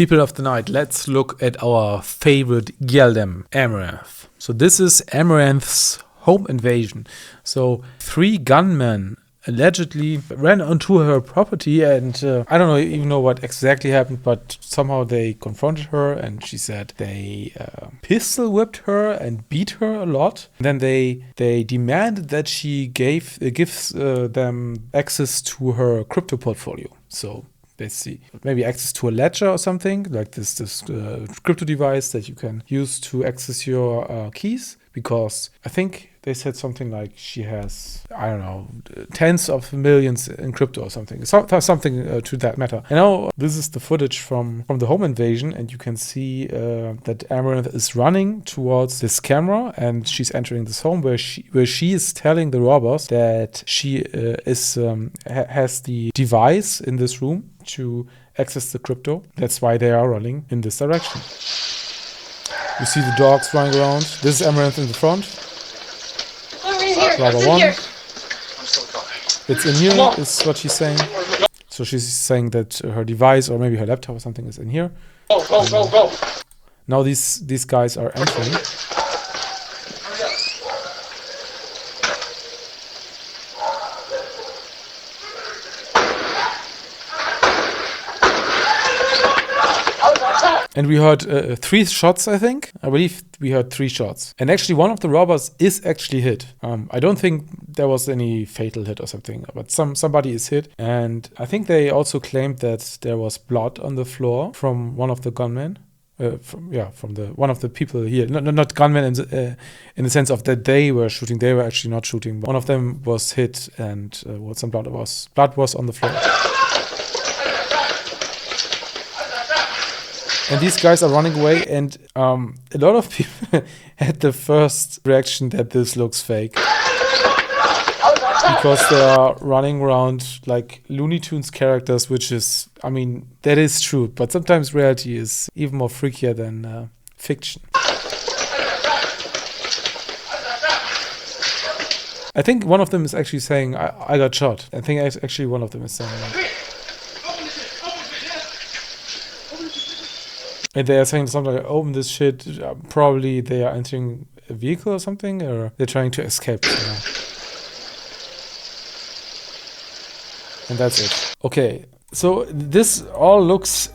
People of the night, let's look at our favorite Geldem, Amouranth. So this is Amouranth's home invasion. So 3 gunmen allegedly ran onto her property, and I don't even know what exactly happened, but somehow they confronted her, and she said they pistol whipped her and beat her a lot. And then they demanded that she gives them access to her crypto portfolio. So basically maybe access to a ledger or something like this crypto device that you can use to access your keys, because I think they said something like she has, I don't know, tens of millions in crypto or something. Something to that matter. And now this is the footage from the home invasion, and you can see that Amouranth is running towards this camera, and she's entering this home where she is telling the robbers that she has the device in this room to access the crypto. That's why they are running in this direction. You see the dogs running around. This is Amouranth in the front. Robber 1. It's in here, is what she's saying. So she's saying that her device, or maybe her laptop or something, is in here. Go. Now these guys are entering. And we heard 3 shots, I think. I believe we heard 3 shots. And actually one of the robbers is actually hit. I don't think there was any fatal hit or something, but somebody is hit. And I think they also claimed that there was blood on the floor from one of the gunmen. From one of the people here. Not gunmen in the sense of that they were shooting. They were actually not shooting. One of them was hit, and some blood was on the floor. And these guys are running away, and a lot of people had the first reaction that this looks fake. Because they are running around like Looney Tunes characters, which is, I mean, that is true. But sometimes reality is even more freakier than fiction. I think one of them is actually saying, I got shot. I think actually one of them is saying that. And they are saying something like, open this shit. Probably they are entering a vehicle or something, or they're trying to escape. And that's it. Okay, so this all looks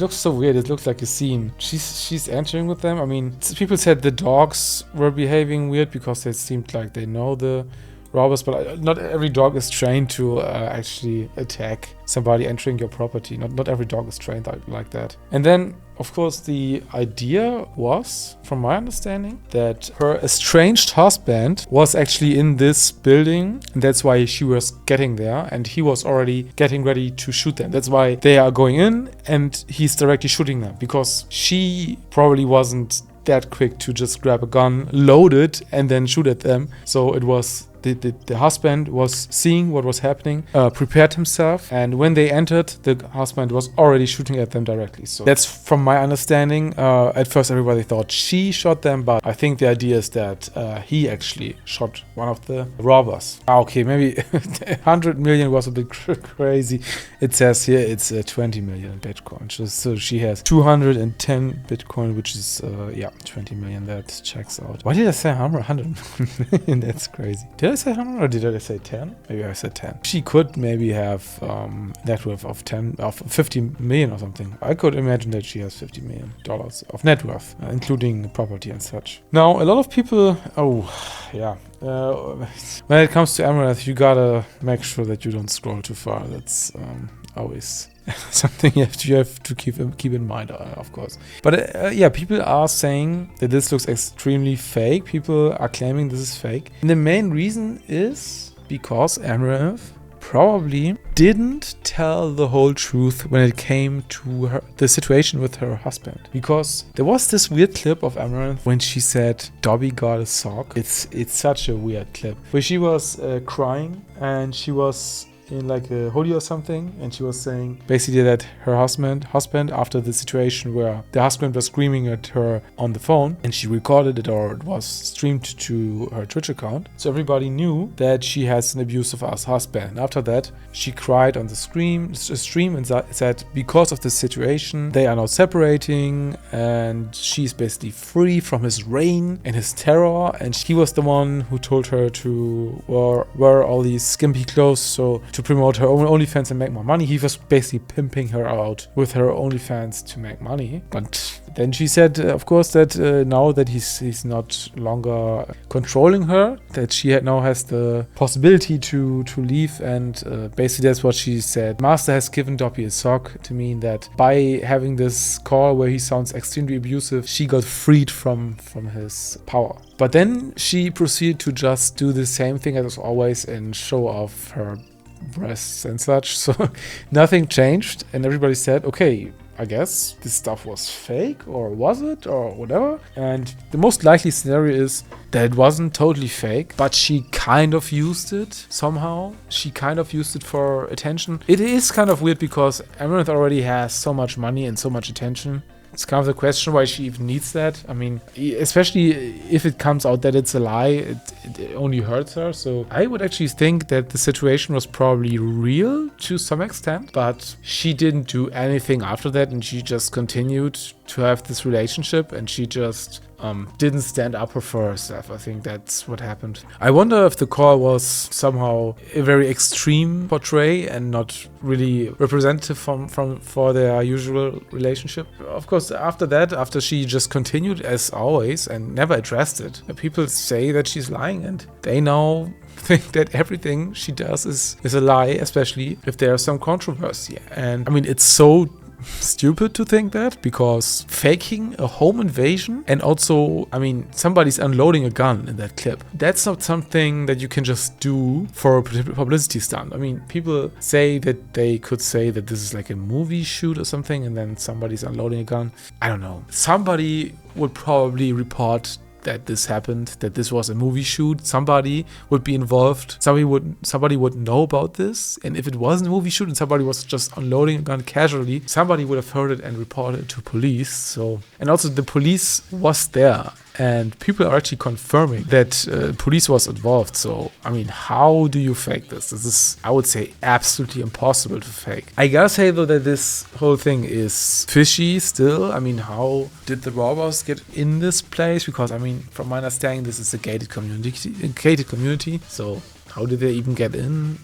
so weird. It looks like a scene. She's entering with them. I mean, people said the dogs were behaving weird because it seemed like they know the robbers, but not every dog is trained to actually attack somebody entering your property. Not every dog is trained like that. And then, of course, the idea was, from my understanding, that her estranged husband was actually in this building, and that's why she was getting there, and he was already getting ready to shoot them. That's why they are going in, and he's directly shooting them, because she probably wasn't that quick to just grab a gun, load it, and then shoot at them. So it was the husband was seeing what was happening, prepared himself, and when they entered, the husband was already shooting at them directly. So that's from my understanding. At first everybody thought she shot them, but I think the idea is that he actually shot one of the robbers. Okay, maybe 100 million was a bit crazy. It says here it's 20 million Bitcoin. So she has 210 Bitcoin, which is 20 million. That checks out. Why did I say 100 million? That's crazy. Did I say 100 or did I say 10? Maybe I said 10. She could maybe have net worth of 50 million or something. I could imagine that she has $50 million of net worth, including property and such. Now, a lot of people, when it comes to Amouranth, you gotta make sure that you don't scroll too far. That's always something you have to keep in mind, of course. But people are saying that this looks extremely fake. People are claiming this is fake. And the main reason is because Amouranth probably didn't tell the whole truth when it came to the situation with her husband. Because there was this weird clip of Amouranth when she said Dobby got a sock. It's such a weird clip where she was crying, and she was in like a hoodie or something, and she was saying basically that her husband, after the situation where the husband was screaming at her on the phone, and she recorded it or it was streamed to her Twitch account, so everybody knew that she has an abusive ass husband. And after that, she cried on the stream and said because of the situation, they are now separating, and she's basically free from his reign and his terror, and he was the one who told her to wear all these skimpy clothes so to promote her own OnlyFans and make more money. He was basically pimping her out with her OnlyFans to make money. But then she said, of course, that now that he's not longer controlling her, that she now has the possibility to leave, and basically that's what she said. Master has given Doppy a sock to mean that by having this call where he sounds extremely abusive, she got freed from his power. But then she proceeded to just do the same thing as always and show off her breasts and such. So nothing changed, and everybody said, okay, I guess this stuff was fake, or was it, or whatever. And the most likely scenario is that it wasn't totally fake, but she kind of used it somehow. She kind of used it for attention. It is kind of weird because Amouranth already has so much money and so much attention. It's kind of the question why she even needs that. I mean, especially if it comes out that it's a lie, it only hurts her. So I would actually think that the situation was probably real to some extent, but she didn't do anything after that, and she just continued to have this relationship, and she just didn't stand up for herself. I think that's what happened. I wonder if the call was somehow a very extreme portray and not really representative for their usual relationship. Of course, after she just continued as always and never addressed it, people say that she's lying, and they now think that everything she does is a lie, especially if there's some controversy. And I mean, it's so stupid to think that, because faking a home invasion, and also, I mean, somebody's unloading a gun in that clip. That's not something that you can just do for a publicity stunt. I mean, people say that they could say that this is like a movie shoot or something, and then somebody's unloading a gun. I don't know. Somebody would probably report that this happened, that this was a movie shoot. Somebody would be involved. Somebody would know about this. And if it wasn't a movie shoot and somebody was just unloading a gun casually, somebody would have heard it and reported it to police. So, and also the police was there, and people are actually confirming that police was involved. So, I mean, how do you fake this? This is, I would say, absolutely impossible to fake. I gotta say, though, that this whole thing is fishy still. I mean, how did the robbers get in this place? Because, I mean, from my understanding, this is a gated community. So, how did they even get in?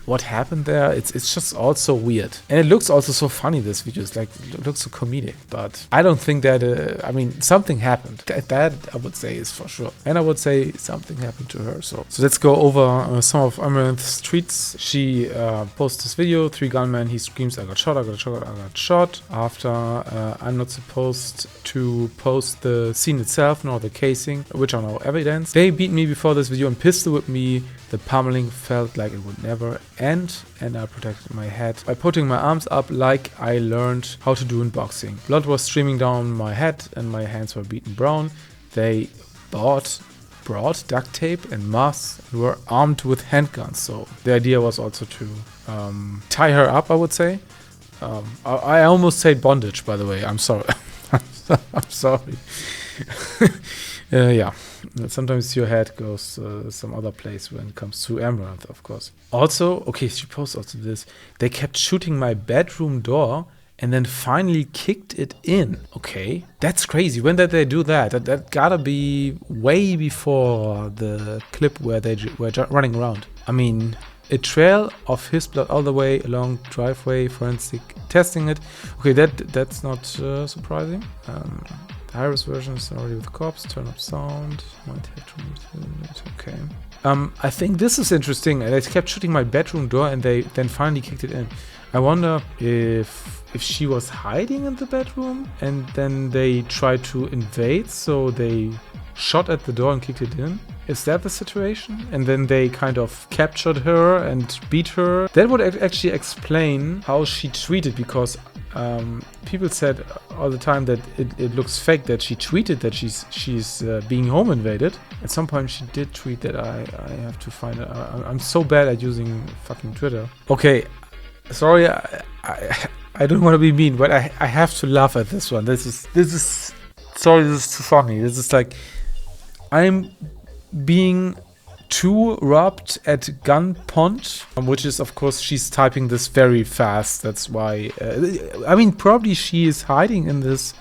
What happened there? It's just all so weird. And it looks also so funny, this video. It's like, it looks so comedic. But I don't think that, I mean, something happened. That I would say is for sure. And I would say something happened to her. So let's go over some of Amouranth's tweets. She posts this video, 3 gunmen, he screams, I got shot, I got shot, I got shot. After, I'm not supposed to post the scene itself, nor the casing, which are no evidence. They beat me before this video and pistol whipped me. The pummeling felt like it would never end, and I protected my head by putting my arms up like I learned how to do in boxing. Blood was streaming down my head and my hands were beaten brown. They brought duct tape and masks and were armed with handguns. So the idea was also to tie her up, I would say. I almost said bondage, by the way. I'm sorry. I'm sorry. Yeah. Sometimes your head goes some other place when it comes to Amouranth, of course. Also, okay, she posts also this. They kept shooting my bedroom door and then finally kicked it in. Okay, that's crazy. When did they do that? That gotta be way before the clip where they were running around. I mean, a trail of his blood all the way along driveway, forensic testing it. Okay, that's not surprising. The high-res version is already with cops. Turn up sound. Might have to mute it. Okay. I think this is interesting. They kept shooting my bedroom door and they then finally kicked it in. I wonder if she was hiding in the bedroom and then they tried to invade, so they shot at the door and kicked it in. Is that the situation? And then they kind of captured her and beat her. That would actually explain how she tweeted, because people said all the time that it looks fake, that she tweeted that she's being home invaded. At some point she did tweet that. I have to find it. I'm so bad at using fucking Twitter. Okay, sorry, I don't want to be mean, but I have to laugh at this one. This is sorry, this is too funny. This is like, I'm being too robbed at gunpoint, which is, of course, she's typing this very fast. That's why. I mean, probably she is hiding in this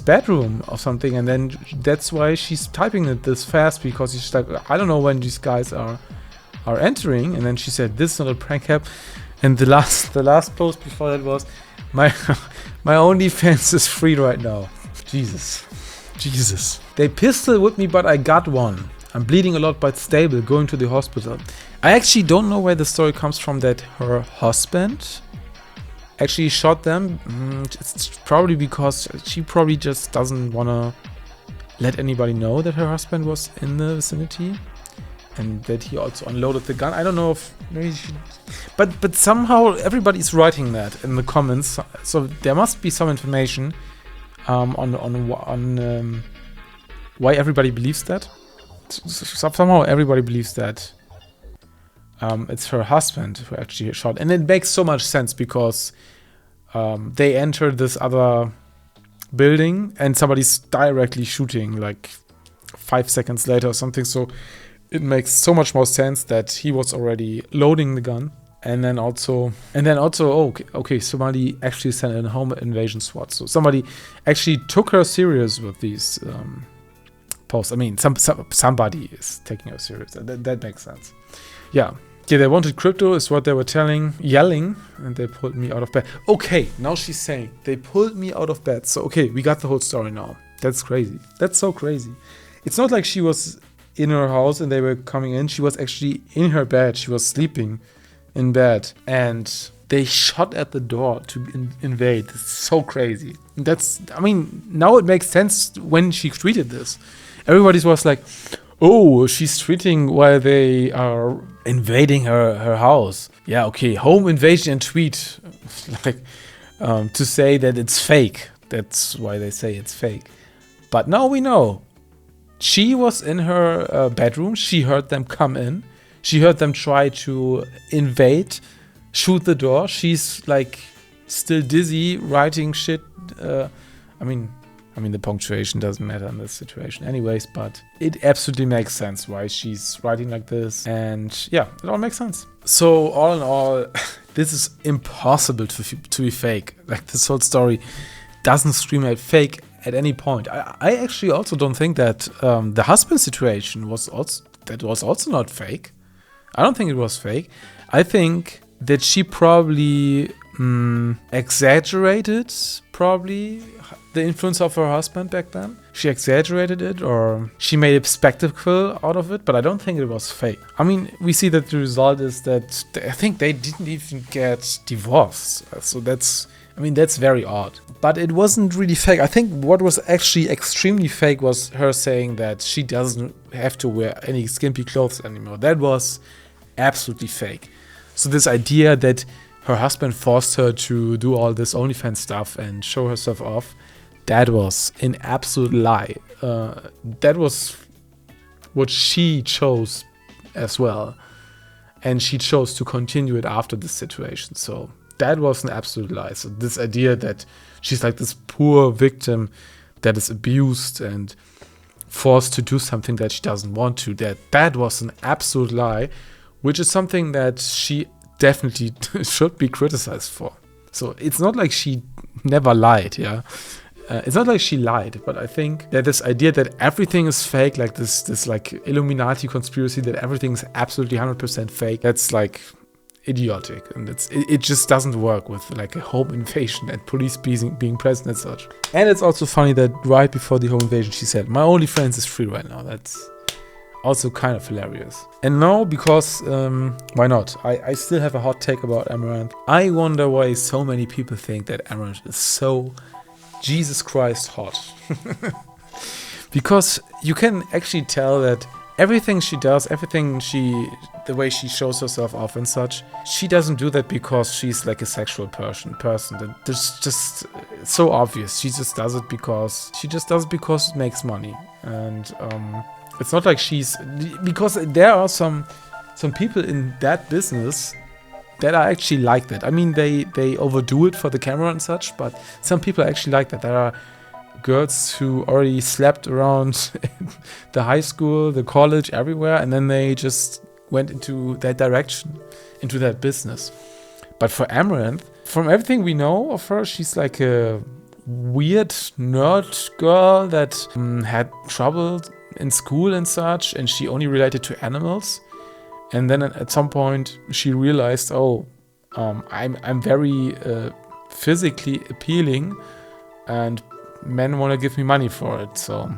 bedroom or something, and then that's why she's typing it this fast, because she's like, I don't know when these guys are entering. And then she said, "This is not a prank app." And the last post before that was, my OnlyFans is free right now. Jesus. They pistol whipped me, but I got one. I'm bleeding a lot, but stable, going to the hospital. I actually don't know where the story comes from that her husband actually shot them. It's probably because she probably just doesn't want to let anybody know that her husband was in the vicinity and that he also unloaded the gun. I don't know if maybe she... But somehow everybody's writing that in the comments. So there must be some information on why everybody believes that. Somehow everybody believes that it's her husband who actually shot. And it makes so much sense because they enter this other building and somebody's directly shooting like 5 seconds later or something. So it makes so much more sense that he was already loading the gun. And then also, okay, somebody actually sent in a home invasion SWAT. So somebody actually took her serious with these posts. I mean, somebody is taking her serious. That makes sense. Yeah, they wanted crypto is what they were yelling, and they pulled me out of bed. Okay, now she's saying they pulled me out of bed. So okay, we got the whole story now. That's crazy. That's so crazy. It's not like she was in her house and they were coming in. She was actually in her bed. She was sleeping in bed, and they shot at the door to invade. It's so crazy. I mean, now it makes sense when she tweeted this. Everybody was like, oh, she's tweeting while they are invading her house. Yeah, okay, home invasion and tweet. Like, to say that it's fake. That's why they say it's fake. But now we know. She was in her bedroom. She heard them come in. She heard them try to invade, shoot the door. She's like still dizzy, writing shit. I mean, the punctuation doesn't matter in this situation anyways, but it absolutely makes sense why she's writing like this. And yeah, it all makes sense. So all in all, this is impossible to be fake. Like, this whole story doesn't scream at fake at any point. I actually also don't think that the husband situation was also not fake. I don't think it was fake. I think that she probably exaggerated the influence of her husband back then. She exaggerated it, or she made a spectacle out of it, but I don't think it was fake. I mean, we see that the result is that I think they didn't even get divorced. So that's very odd. But it wasn't really fake. I think what was actually extremely fake was her saying that she doesn't have to wear any skimpy clothes anymore. That was absolutely fake. So this idea that her husband forced her to do all this OnlyFans stuff and show herself off, that was an absolute lie. That was what she chose as well. And she chose to continue it after this situation. So that was an absolute lie. So this idea that she's like this poor victim that is abused and forced to do something that she doesn't want to, that was an absolute lie, which is something that she definitely should be criticized for. So it's not like she never lied, yeah. It's not like she lied, but I think that this idea that everything is fake, like this like Illuminati conspiracy that everything is absolutely 100% fake, that's like idiotic, and it just doesn't work with like a home invasion and police being present and such. And it's also funny that right before the home invasion she said, my OnlyFans is free right now. That's also kind of hilarious. And now, because why not, I still have a hot take about Amouranth. I wonder why so many people think that Amouranth is so Jesus Christ hot. Because you can actually tell that everything she does, the way she shows herself off and such, she doesn't do that because she's like a sexual person. That's just so obvious. She just does it because it makes money. And it's not like because there are some people in that business that are actually like that. I mean, they overdo it for the camera and such, but some people are actually like that. There are girls who already slept around the high school, the college, everywhere, and then they just went into that direction, into that business. But for Amouranth, from everything we know of her, she's like a weird nerd girl that had trouble in school and such, and she only related to animals. And then at some point she realized, I'm very physically appealing, and men want to give me money for it. So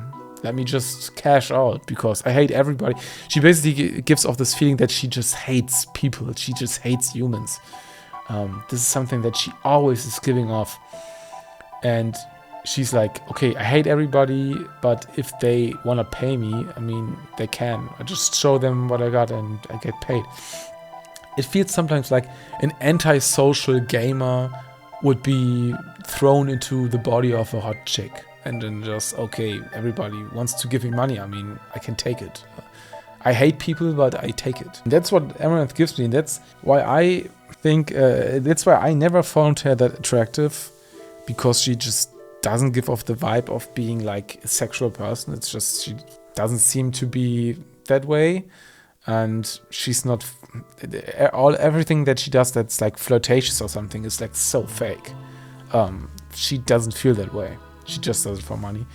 let me just cash out because I hate everybody. She basically gives off this feeling that she just hates people. She just hates humans. This is something that she always is giving off. And she's like, okay, I hate everybody, but if they want to pay me, I mean, they can. I just show them what I got and I get paid. It feels sometimes like an antisocial gamer would be thrown into the body of a hot chick. And then just, okay, everybody wants to give me money. I mean, I can take it. I hate people, but I take it. And that's what Amouranth gives me. And that's why I think, that's why I never found her that attractive. Because she just doesn't give off the vibe of being like a sexual person. It's just she doesn't seem to be that way, and she's not everything that she does that's like flirtatious or something is like so fake. She doesn't feel that way. She just does it for money,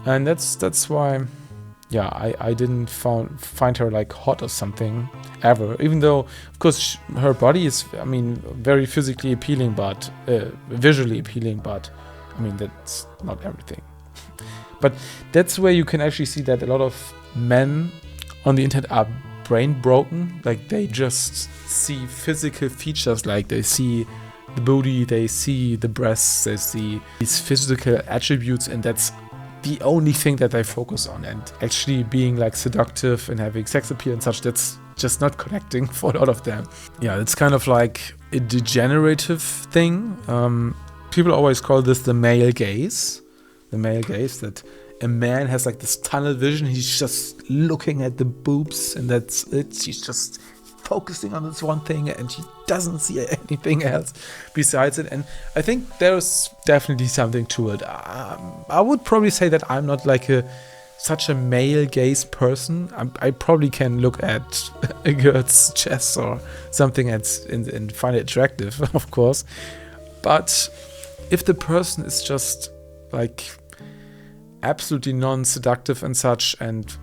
and that's why, yeah, I didn't find her like hot or something ever. Even though, of course, her body is, I mean, very physically appealing, but visually appealing, but I mean, that's not everything. But that's where you can actually see that a lot of men on the internet are brain broken. Like, they just see physical features, like they see the booty, they see the breasts, they see these physical attributes, and that's the only thing that they focus on. And actually being like seductive and having sex appeal and such, that's just not connecting for a lot of them. Yeah, it's kind of like a degenerative thing. People always call this the male gaze. The male gaze, that a man has like this tunnel vision. He's just looking at the boobs and that's it. He's just focusing on this one thing and he doesn't see anything else besides it. And I think there's definitely something to it. I would probably say that I'm not like such a male gaze person. I probably can look at a girl's chest or something and find it attractive, of course. But if the person is just like absolutely non-seductive and such, and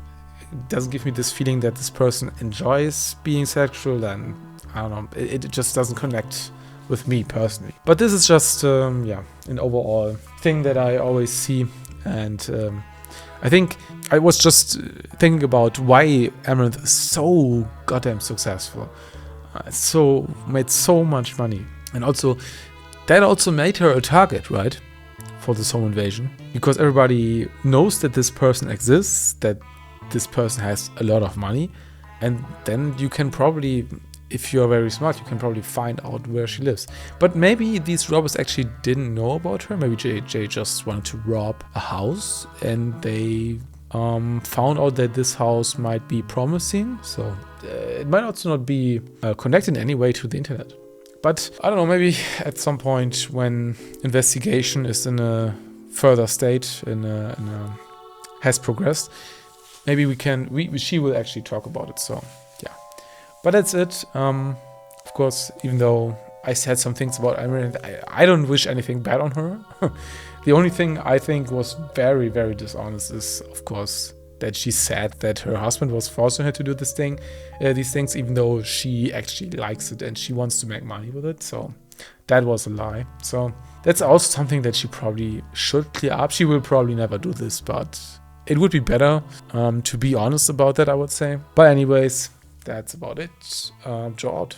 doesn't give me this feeling that this person enjoys being sexual, then I don't know, it just doesn't connect with me personally. But this is just an overall thing that I always see. And I think I was just thinking about why Amouranth is so goddamn successful, made so much money, and also that also made her a target, right, for this home invasion, because everybody knows that this person exists, that this person has a lot of money, and then you can probably, if you're very smart, you can probably find out where she lives. But maybe these robbers actually didn't know about her. Maybe JJ just wanted to rob a house, and they found out that this house might be promising. So it might also not be connected in any way to the internet. But I don't know, maybe at some point when investigation is in a further state, has progressed, maybe she will actually talk about it. So yeah, but that's it. Of course, even though I said some things about Amouranth, I don't wish anything bad on her. The only thing I think was very, very dishonest is, of course, that she said that her husband was forcing her to do these things, even though she actually likes it and she wants to make money with it. So that was a lie. So that's also something that she probably should clear up. She will probably never do this, but it would be better to be honest about that, I would say. But anyways, that's about it. Joe out.